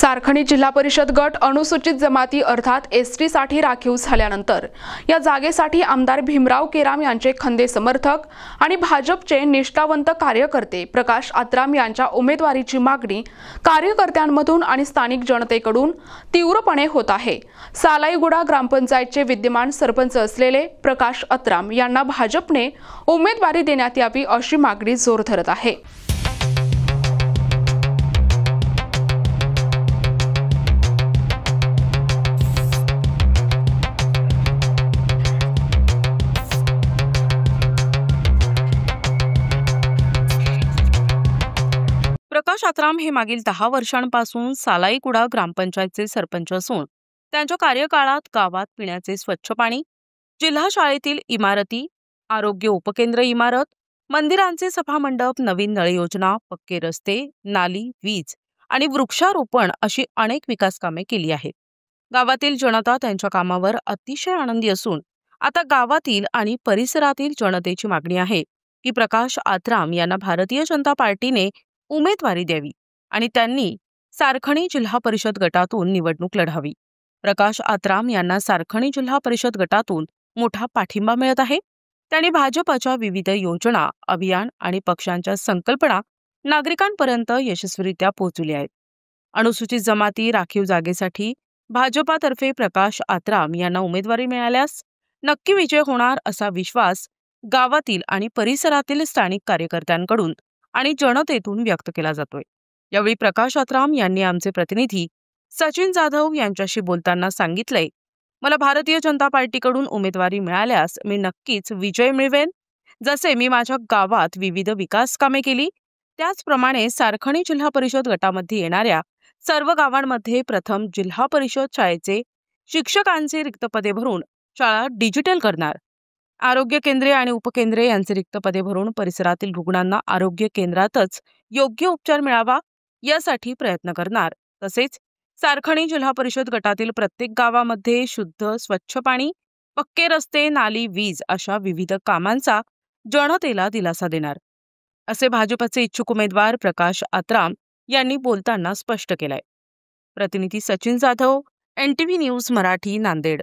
सारखणी जिल्हा परिषद गट अनुसूचित जमाती अर्थात एसटी साठी राखीव झाल्यानंतर या जागेसाठी आमदार भीमराव केराम यांचे खंदे समर्थक आणि भाजपचे निष्ठावंत कार्यकर्ते प्रकाश आत्राम यांच्या उमेदवारीची मागणी कार्यकर्त्यांमधून आणि स्थानिक जनतेकडून तीव्रपणे होत आहे। सालाईगुडा ग्रामपंचायतचे विद्यमान सरपंच असलेले प्रकाश आत्राम यांना भाजपने उमेदवारी देण्यात यावी अशी मागणी जोर धरत आहे। प्रकाश आत्राम हे मागील 10 वर्षांपासून सालाईगुडा ग्रामपंचायतचे सरपंच असून त्यांच्या कार्यकाळात गावात पिण्याचे स्वच्छ पाणी, जिल्हा शाळेतील इमारती, आरोग्य उपकेंद्र इमारत, मंदिरांचे सभामंडप, नवीन नळ योजना, पक्के रस्ते, नाली, वीज आणि वृक्षारोपण अशी अनेक विकास कामे केली आहेत। गावातील जनता त्यांच्या कामावर अतिशय आनंदी असून आता गावातील आणि परिसरातील जनतेची मागणी आहे की प्रकाश आत्राम यांना भारतीय जनता पार्टीने उमेदवारी द्यावी आणि त्यांनी सारखणी जिल्हा परिषद गटातून निवडणूक लढावी। प्रकाश आत्राम यांना सारखणी जिल्हा परिषद गटातून मोठा पाठिंबा मिळत आहे। त्यांनी भाजपच्या विविध योजना, अभियान आणि पक्षांच्या संकल्पना नागरिकांपर्यंत यशस्वीरित्या पोहोचवल्या आहेत। अनुसूचित जमाती राखीव जागेसाठी भाजपातर्फे प्रकाश आत्राम यांना उमेदवारी मिळाल्यास नक्की विजय होणार असा विश्वास गावातील आणि परिसरातील स्थानिक कार्यकर्त्यांकडून आणि जनतेतून व्यक्त केला जातोय। यावेळी प्रकाश आत्राम यांनी आमचे प्रतिनिधी सचिन जाधव यांच्याशी बोलताना सांगितलंय, मला भारतीय जनता पार्टीकडून उमेदवारी मिळाल्यास मी नक्कीच विजय मिळवेन। जसे मी माझ्या गावात विविध विकास कामे केली त्याचप्रमाणे सारखणी जिल्हा परिषद गटामध्ये येणाऱ्या सर्व गावांमध्ये प्रथम जिल्हा परिषद शाळेचे शिक्षकांचे रिक्त पदे भरून शाळा डिजिटल करणार, आरोग्य केंद्रे आणि उपकेंद्रे यांचे रिक्त पदे भरून परिसरातील रुग्णांना आरोग्य केंद्रातच योग्य उपचार मिळावा यासाठी प्रयत्न करणार। तसेच सारखणी जिल्हा परिषद गटातील प्रत्येक गावामध्ये शुद्ध स्वच्छ पाणी, पक्के रस्ते, नाली, वीज अशा विविध कामांचा जनतेला दिलासा देणार असे भाजपचे इच्छुक उमेदवार प्रकाश आत्राम यांनी बोलताना स्पष्ट केलंय। प्रतिनिधी सचिन जाधव, NTV न्यूज मराठी, नांदेड।